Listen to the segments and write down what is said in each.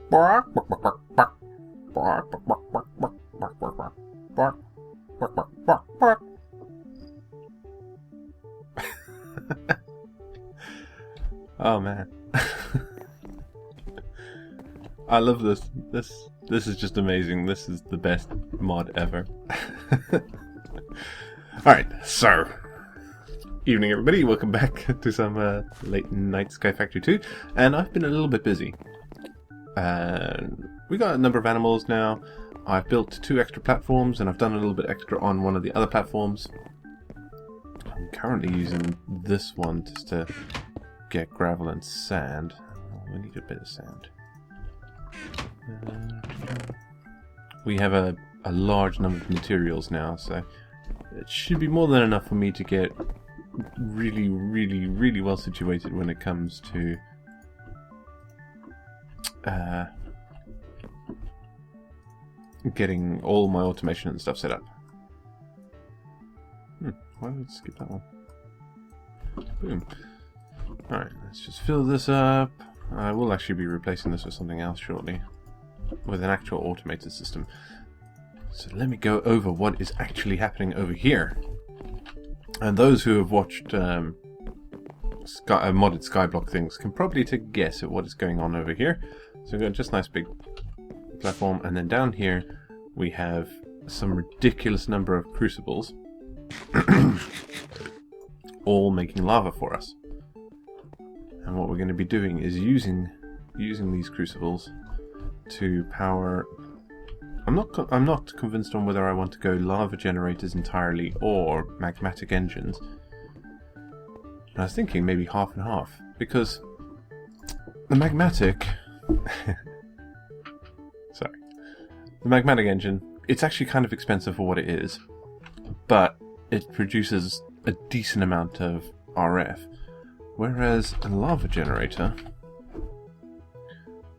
Bark, bark, bark, bark, bark. Bark, bark, bark, bark, bark, bark, bark, bark. Bark, bark, bark, bark, bark. Oh man. I love this. This is just amazing. This is the best mod ever. Alright, so evening everybody, welcome back to some late night Sky Factory 2, and I've been a little bit busy. We got a number of animals now. I've built 2 extra platforms and I've done a little bit extra on one of the other platforms. I'm currently using this one just to get gravel and sand. We need a bit of sand. We have a large number of materials now, so it should be more than enough for me to get really well situated when it comes to getting all my automation and stuff set up. Why did I skip that one? Boom. Alright, let's just fill this up. I will actually be replacing this with something else shortly, with an actual automated system. So let me go over what is actually happening over here. And those who have watched modded Skyblock things can probably take a guess at what is going on over here. So we've got just a nice big platform, and then down here we have some ridiculous number of crucibles all making lava for us. And what we're going to be doing is using these crucibles to power. I'm not convinced on whether I want to go lava generators entirely or magmatic engines. And I was thinking maybe half and half, because the magmatic sorry, the magmatic engine, it's actually kind of expensive for what it is, but it produces a decent amount of RF. Whereas a lava generator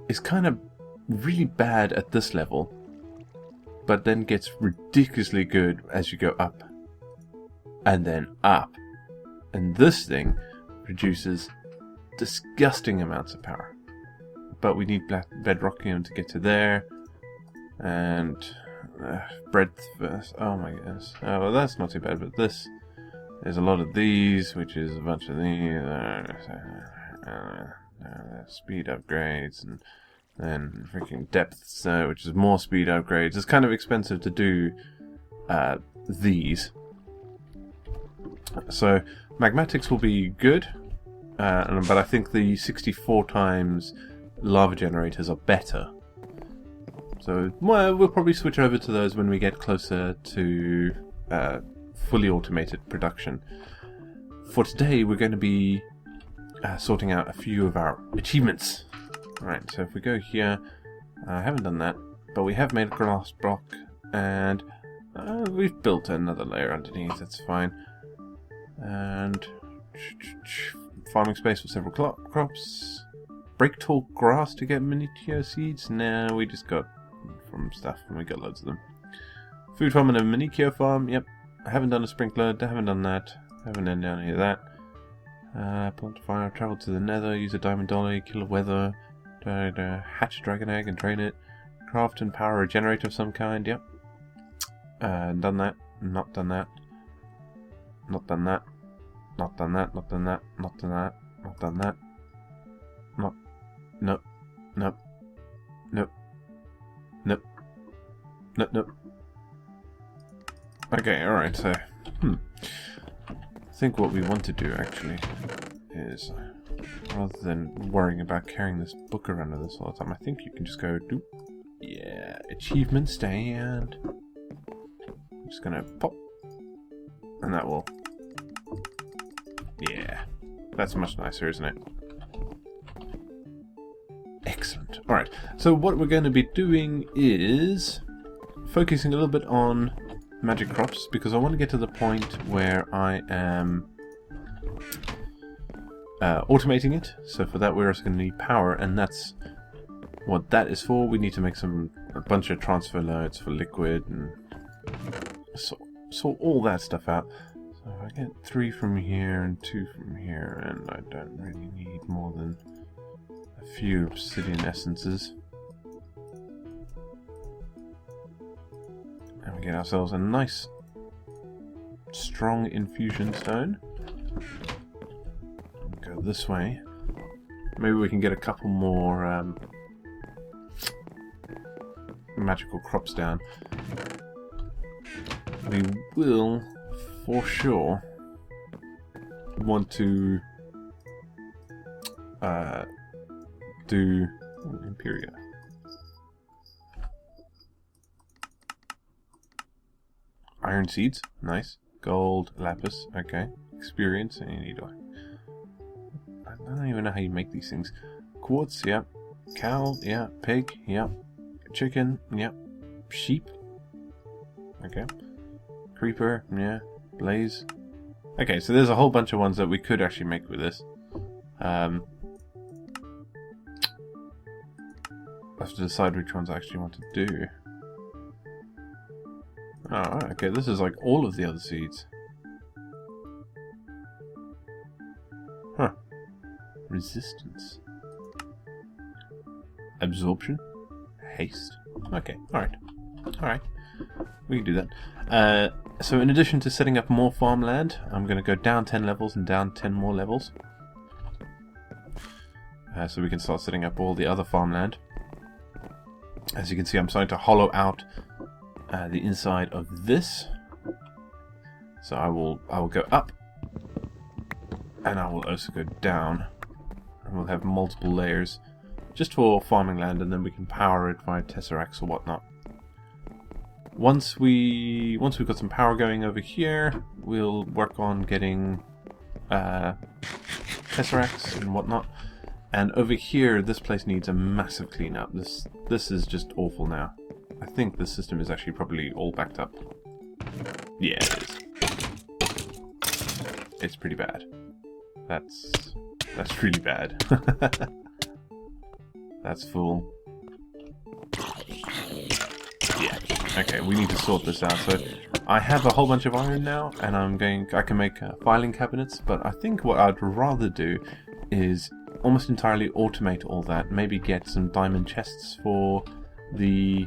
is kind of really bad at this level, but then gets ridiculously good as you go up and then up. And this thing produces disgusting amounts of power. But we need bedrockium to get to there. And breadth first. Oh my goodness. Oh, well, that's not too bad, but this. There's a lot of these, which is a bunch of these, speed upgrades, and then freaking depths, which is more speed upgrades. It's kind of expensive to do these. So magmatics will be good, but I think the 64 times lava generators are better. So we'll probably switch over to those when we get closer to fully automated production. For today we're going to be sorting out a few of our achievements. Alright, so if we go here, I haven't done that, but we have made a glass block, and we've built another layer underneath, that's fine. And farming space for several crops. Break tall grass to get miniature seeds? Nah, we just got from stuff and we got loads of them. Food farm and a miniature farm, yep. I haven't done a sprinkler, I haven't done that, haven't done any of that. Plant a fire, travel to the nether, use a diamond dolly, kill a weather, hatch a dragon egg and train it, craft and power a generator of some kind, yep. Done that, not done that, not done that, not done that, not done that, not done that, not done that, not, nope, nope, nope, nope, nope, nope. Okay, alright, so, I think what we want to do, actually, is, rather than worrying about carrying this book around with us all the time, I think you can just go, doop, yeah, achievement stand. I'm just gonna pop, and that will, yeah, that's much nicer, isn't it? Excellent. Alright, so what we're going to be doing is focusing a little bit on magic crops, because I want to get to the point where I am automating it. So for that we're also going to need power, and that's what that is for. We need to make a bunch of transfer nodes for liquid and sort all that stuff out. So if I get 3 from here and 2 from here, and I don't really need more than a few obsidian essences. Get ourselves a nice, strong infusion stone. Go this way. Maybe we can get a couple more magical crops down. We will, for sure, want to do Imperia. Iron seeds, nice. Gold, lapis, okay. Experience, and you need I don't even know how you make these things. Quartz, yeah. Cow, yeah. Pig, yeah. Chicken, yeah. Sheep, okay. Creeper, yeah. Blaze. Okay, so there's a whole bunch of ones that we could actually make with this. I have to decide which ones I actually want to do. Oh, okay, this is like all of the other seeds. Huh. Resistance. Absorption. Haste. Okay, alright. Alright. We can do that. So in addition to setting up more farmland, I'm going to go down 10 levels and down 10 more levels. So we can start setting up all the other farmland. As you can see, I'm starting to hollow out the inside of this. So I will go up, and I will also go down, and we'll have multiple layers just for farming land, and then we can power it via Tesseracts or whatnot. Once we've got some power going over here, we'll work on getting Tesseracts and whatnot. And over here, this place needs a massive cleanup. This is just awful now. I think the system is actually probably all backed up. Yeah, it is. It's pretty bad. That's really bad. That's full. Yeah. Okay, we need to sort this out. So I have a whole bunch of iron now, and I can make filing cabinets. But I think what I'd rather do is almost entirely automate all that. Maybe get some diamond chests for the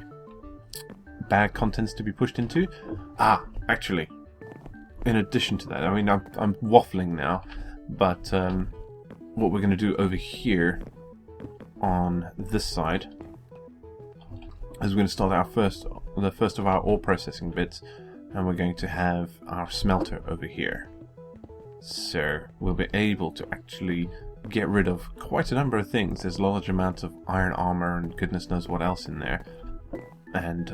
bag contents to be pushed into. Actually, in addition to that, I mean, I'm waffling now, but what we're going to do over here on this side is we're going to start the first of our ore processing bits, and we're going to have our smelter over here. So we'll be able to actually get rid of quite a number of things. There's large amounts of iron armor and goodness knows what else in there, and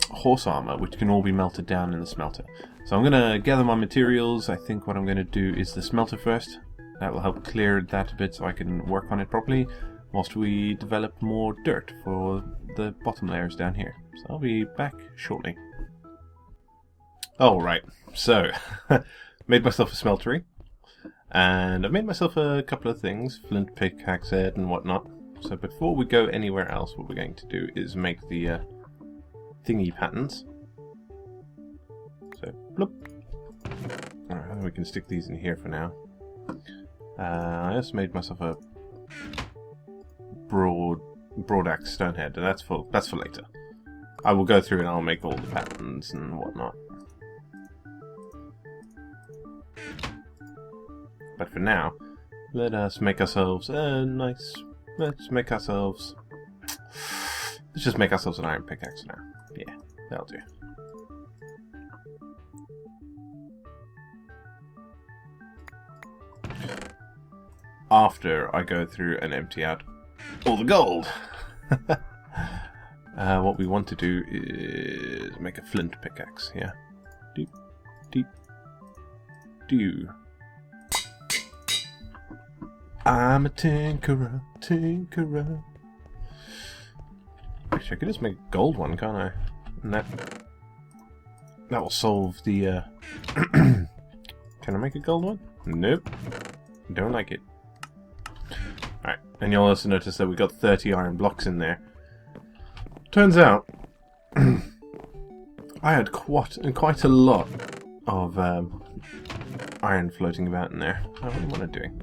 horse armor, which can all be melted down in the smelter. So I'm going to gather my materials. I think what I'm going to do is the smelter first. That will help clear that a bit so I can work on it properly, whilst we develop more dirt for the bottom layers down here. So I'll be back shortly. Alright, so made myself a smeltery. And I've made myself a couple of things, flint, pickaxe head and whatnot. So before we go anywhere else, what we're going to do is make the thingy patterns. So, bloop. Alright, we can stick these in here for now. I also made myself a broad axe stone head, and that's for later. I will go through and I'll make all the patterns and whatnot. But for now, let us make ourselves let's just make ourselves an iron pickaxe now. Yeah, that'll do. After I go through and empty out all the gold. What we want to do is make a flint pickaxe, yeah. Deep, deep, do. I'm a tinkerer, tinkerer. Actually, I could just make a gold one, can't I? And that will solve the, Can I make a gold one? Nope. Don't like it. Alright, and you'll also notice that we got 30 iron blocks in there. Turns out, I had quite a lot of iron floating about in there. Oh, what am I doing?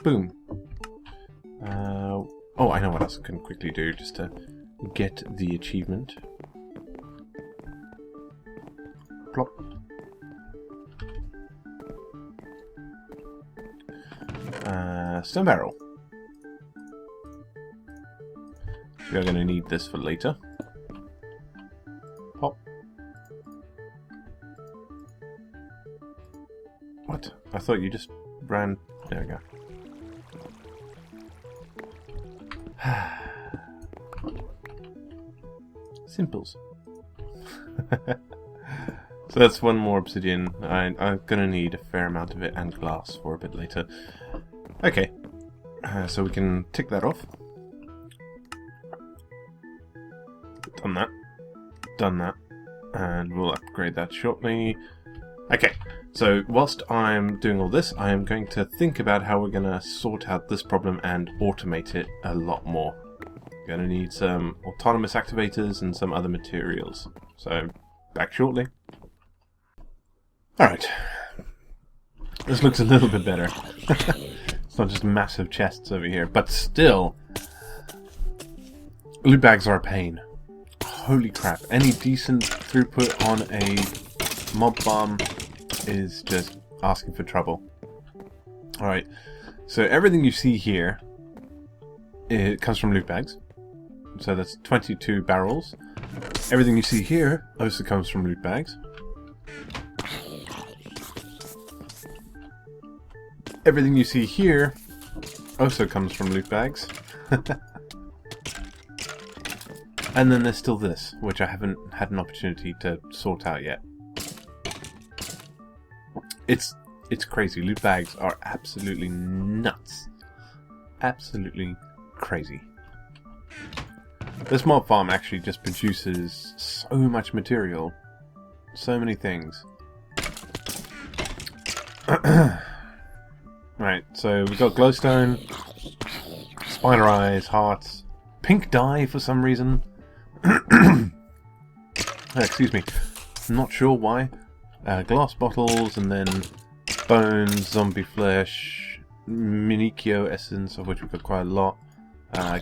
Boom. Oh, I know what else I can quickly do just to get the achievement. Plop. Stone barrel. We are going to need this for later. Pop. What? I thought you just ran... There we go. Simples. So that's one more obsidian. I'm going to need a fair amount of it and glass for a bit later. Okay. So we can tick that off. Done that. Done that. And we'll upgrade that shortly. Okay. So whilst I'm doing all this, I am going to think about how we're going to sort out this problem and automate it a lot more. We're going to need some autonomous activators and some other materials. So, back shortly. Alright. This looks a little bit better. It's not just massive chests over here, but still, loot bags are a pain. Holy crap. Any decent throughput on a mob farm is just asking for trouble. Alright, so everything you see here, it comes from loot bags. So that's 22 barrels. Everything you see here also comes from loot bags. Everything you see here also comes from loot bags. And then there's still this, which I haven't had an opportunity to sort out yet. It's crazy. Loot bags are absolutely nuts. Absolutely crazy. This mob farm actually just produces so much material. So many things. Right, so we've got glowstone, spider eyes, hearts, pink dye for some reason. Excuse me. I'm not sure why. Glass bottles, and then bones, zombie flesh, Minikyo essence, of which we've got quite a lot,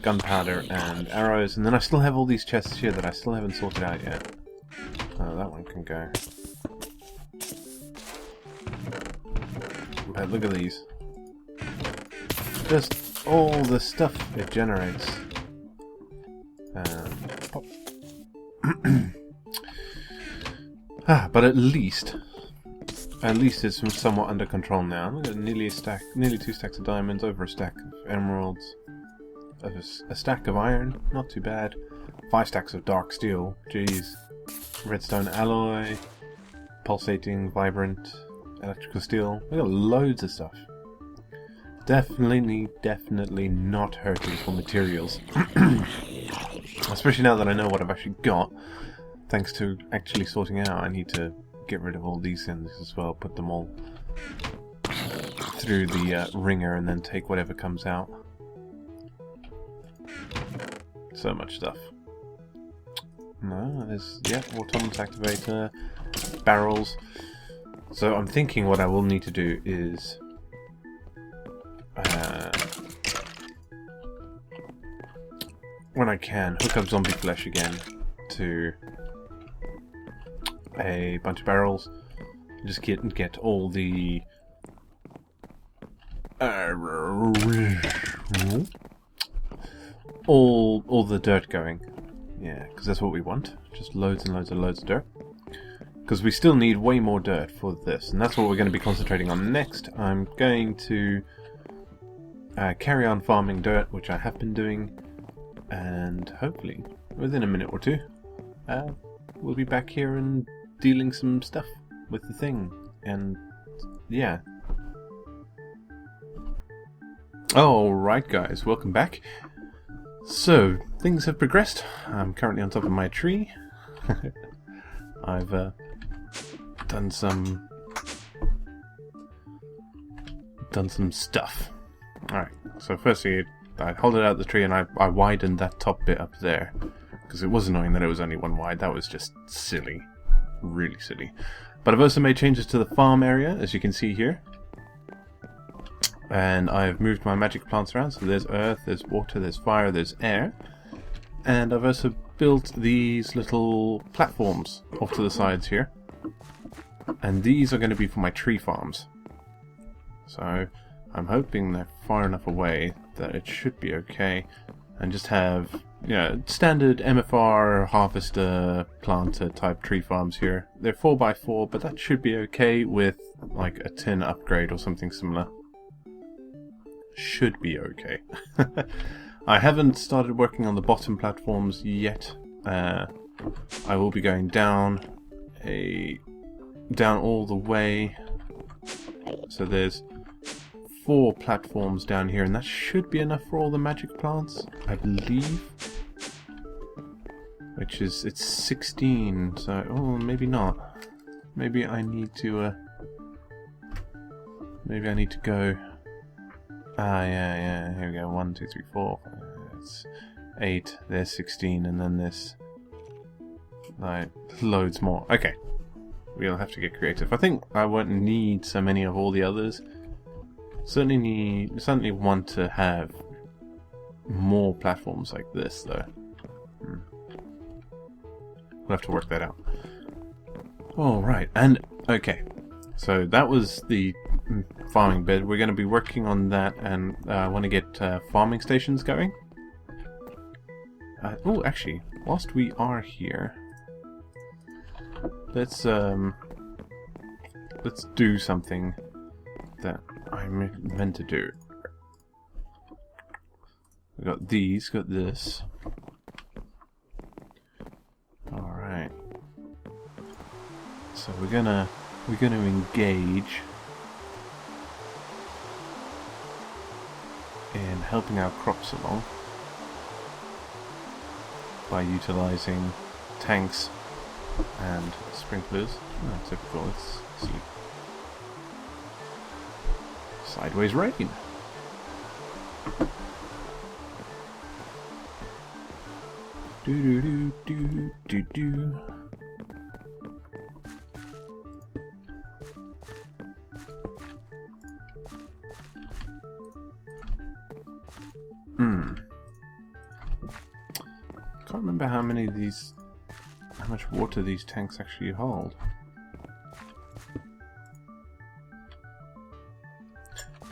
gunpowder and arrows, and then I still have all these chests here that I still haven't sorted out yet. Oh, that one can go. But look at these. Just all the stuff it generates. Pop. But at least it's somewhat under control now. Look at nearly 2 stacks of diamonds, over a stack of emeralds, a stack of iron, not too bad. 5 stacks of dark steel, jeez. Redstone alloy, pulsating, vibrant, electrical steel. We got loads of stuff. Definitely not hurting for materials. Especially now that I know what I've actually got. Thanks to actually sorting out, I need to get rid of all these things as well. Put them all through the ringer and then take whatever comes out. So much stuff. No, there's, yeah, autonomous activator, barrels. So I'm thinking what I will need to do is when I can, hook up zombie flesh again to a bunch of barrels. Just get all the all the dirt going. Yeah, because that's what we want. Just loads and loads of dirt. Because we still need way more dirt for this, and that's what we're going to be concentrating on next. I'm going to carry on farming dirt, which I have been doing, and hopefully within a minute or two we'll be back here and dealing some stuff with the thing. And yeah. Alright guys, welcome back. So, things have progressed. I'm currently on top of my tree. I've done some stuff. Alright, so firstly I hauled it out of the tree and I widened that top bit up there. Because it was annoying that it was only one wide. That was just silly. Really silly. But I've also made changes to the farm area, as you can see here. And I've moved my magic plants around, so there's earth, there's water, there's fire, there's air. And I've also built these little platforms off to the sides here. And these are going to be for my tree farms. So I'm hoping they're far enough away that it should be okay. And just have, you know, standard MFR harvester planter type tree farms here. They're 4x4, but that should be okay with like a tin upgrade or something similar. Should be okay. I haven't started working on the bottom platforms yet. I will be going down all the way. So there's 4 platforms down here, and that should be enough for all the magic plants, I believe. Which is, it's 16, so, oh, maybe not. Maybe I need to go. Ah, yeah, here we go. 1, 2, 3, 4. It's 8, there's 16, and then there's like loads more. Okay. We'll have to get creative. I think I won't need so many of all the others. Certainly want to have more platforms like this, though. We'll have to work that out. Alright, and okay. So that was the farming bit. We're going to be working on that, and I want to get farming stations going. Oh, actually, whilst we are here, let's do something that I meant to do. We got these, got this. All right. So we're gonna engage in helping our crops along by utilizing tanks and sprinklers. Oh, typical. Let's see. Sideways rain. Do do do do do. Can't remember how much water these tanks actually hold.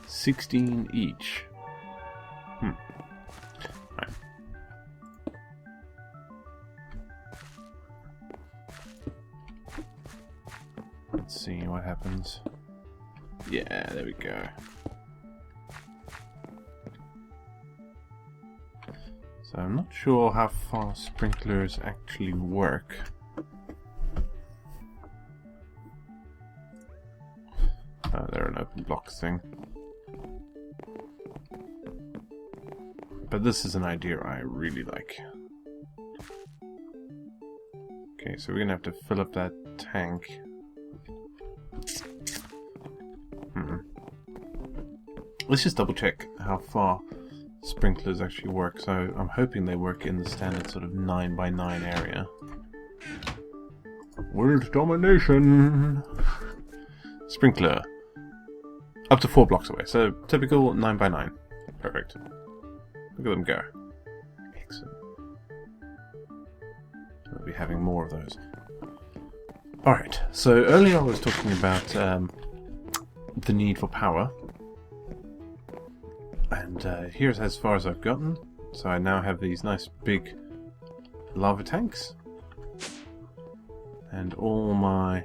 16 each. Right. Let's see what happens. Yeah, there we go. So I'm not sure how far sprinklers actually work. Oh, they're an open blocks thing. But this is an idea I really like. Okay, so we're gonna have to fill up that tank. Let's just double check how far sprinklers actually work. So I'm hoping they work in the standard sort of 9x9 area. World domination! Sprinkler. Up to 4 blocks away. So typical 9x9. Perfect. Look at them go. Excellent. We'll be having more of those. Alright, so earlier I was talking about the need for power. And here's as far as I've gotten. So I now have these nice big lava tanks. And all my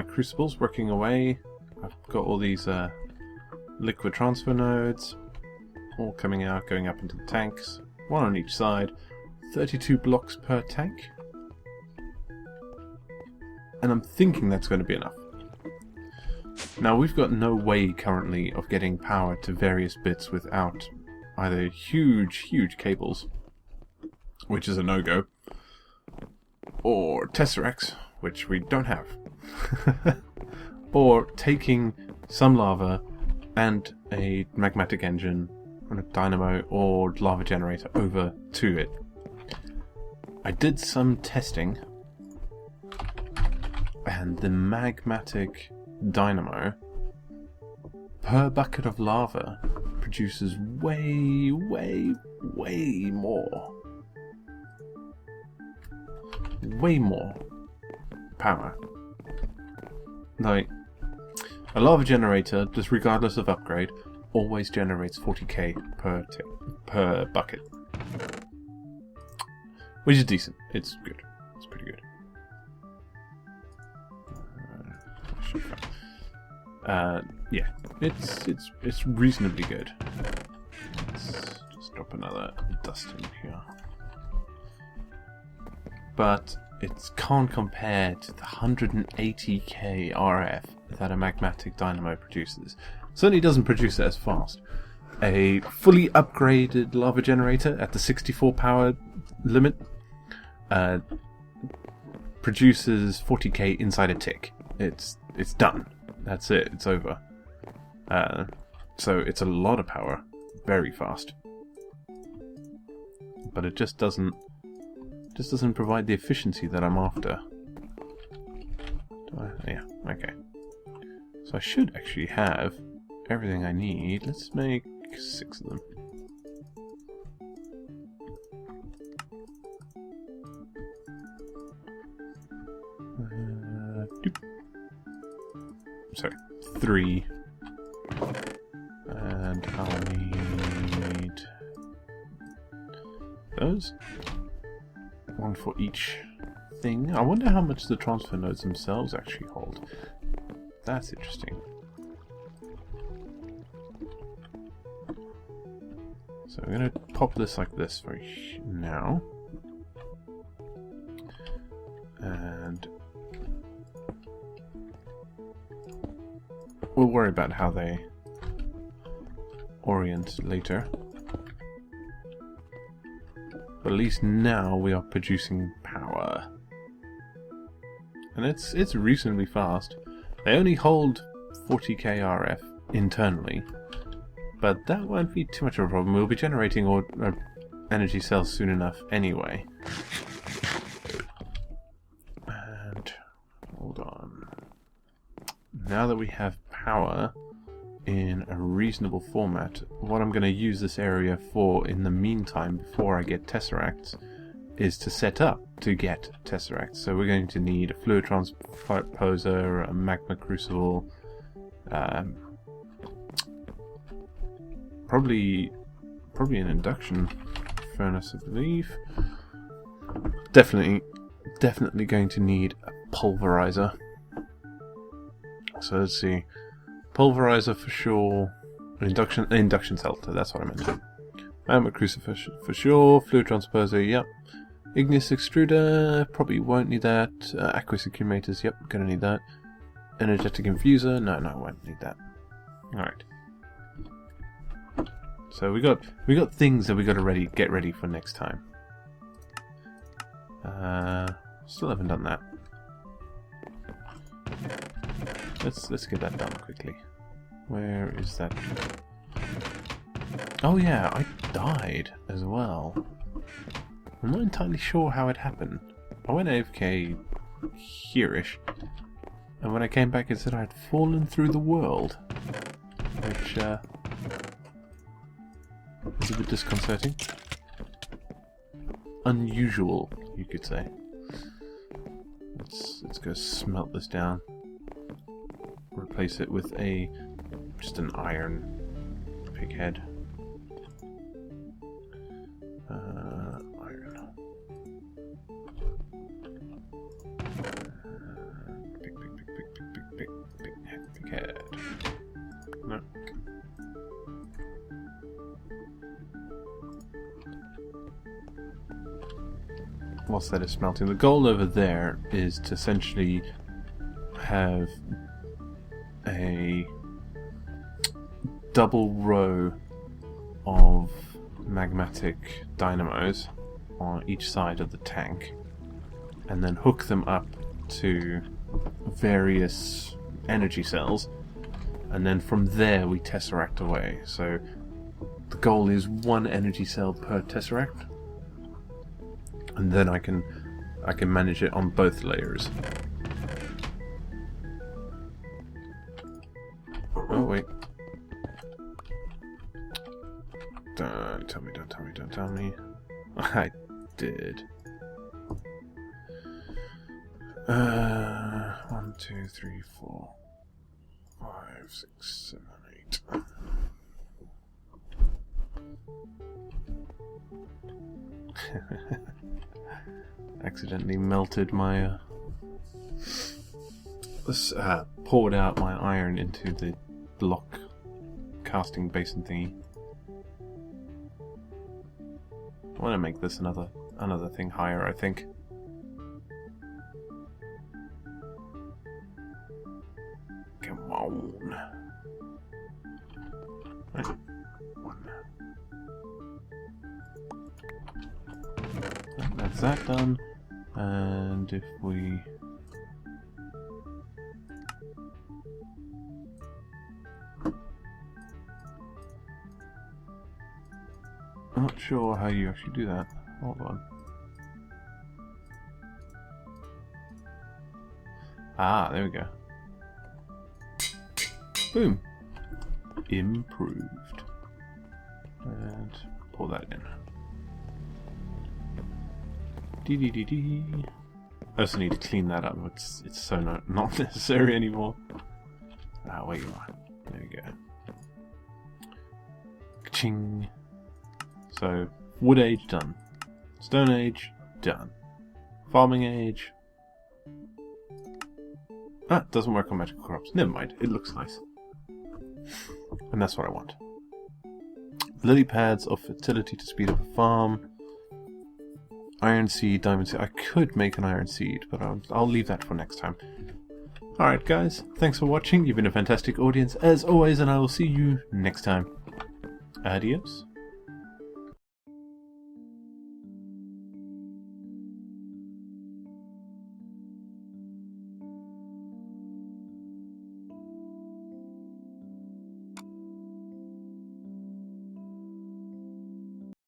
crucibles working away. I've got all these liquid transfer nodes all coming out, going up into the tanks. One on each side. 32 blocks per tank. And I'm thinking that's going to be enough. Now, we've got no way currently of getting power to various bits without either huge cables, which is a no-go, or Tesseracts, which we don't have, or taking some lava and a magmatic engine and a dynamo or lava generator over to it. I did some testing, and the magmatic dynamo per bucket of lava produces way more. Way more power. Like, a lava generator, just regardless of upgrade, always generates 40k per bucket. Which is decent. It's good. It's pretty good. Yeah, it's reasonably good. Let's just drop another dust in here. But it can't compare to the 180k RF that a Magmatic dynamo produces. Certainly doesn't produce it as fast. A fully upgraded lava generator at the 64 power limit produces 40k inside a tick. It's done. That's it. It's over. So it's a lot of power, very fast. But it just doesn't provide the efficiency that I'm after. Yeah, okay. So I should actually have everything I need. Let's make 6 of them. Sorry, 3. And I'll need those. 1 for each thing. I wonder how much the transfer nodes themselves actually hold. That's interesting. So I'm going to pop this like this for now. And we'll worry about how they orient later. But at least now we are producing power. And it's reasonably fast. They only hold 40k RF internally. But that won't be too much of a problem. We'll be generating energy cells soon enough anyway. And hold on. Now that we have power in a reasonable format, what I'm going to use this area for in the meantime, before I get Tesseracts, is to set up to get Tesseracts. So we're going to need a fluid transposer, a magma crucible, probably an induction furnace, I believe. Definitely going to need a pulverizer. So let's see. Pulverizer for sure. Induction smelter, that's what I meant. Magma crucible for sure. Fluid transposer, yep. Igneous extruder, probably won't need that. Aqueous accumulators, yep, gonna need that. Energetic infuser, no, won't need that. Alright. So we got things that we gotta get ready for next time. Still haven't done that. Let's get that done quickly. Where is that? Oh yeah, I died as well. I'm not entirely sure how it happened. I went AFK here-ish, and when I came back it said I had fallen through the world, which is a bit disconcerting. Unusual, you could say. Let's go smelt this down. Replace it with just an iron pig head. Iron. Pig head. No. Whilst that is smelting, the goal over there is to essentially have a double row of magmatic dynamos on each side of the tank, and then hook them up to various energy cells, and then from there we tesseract away. So the goal is 1 energy cell per tesseract, and then I can manage it on both layers. Oh wait, Don't tell me, don't tell me, don't tell me. I did. 1, 2, 3, 4, 5, 6, 7, 8. Accidentally melted my poured out my iron into the block casting basin thingy. I want to make this another thing higher, I think. Come on. Right. 1. That's that done. And if we... I'm not sure how you actually do that. Hold on. Ah, there we go. Boom. Improved. And pull that in. Dee. I also need to clean that up. It's so not necessary anymore. Ah, where you are. There we go. Ka-ching. So, Wood Age done. Stone Age done. Farming Age. Ah, doesn't work on magical crops. Never mind. It looks nice. And that's what I want. Lily pads of fertility to speed up a farm. Iron seed, diamond seed. I could make an iron seed, but I'll leave that for next time. Alright guys, thanks for watching. You've been a fantastic audience as always, and I will see you next time. Adios.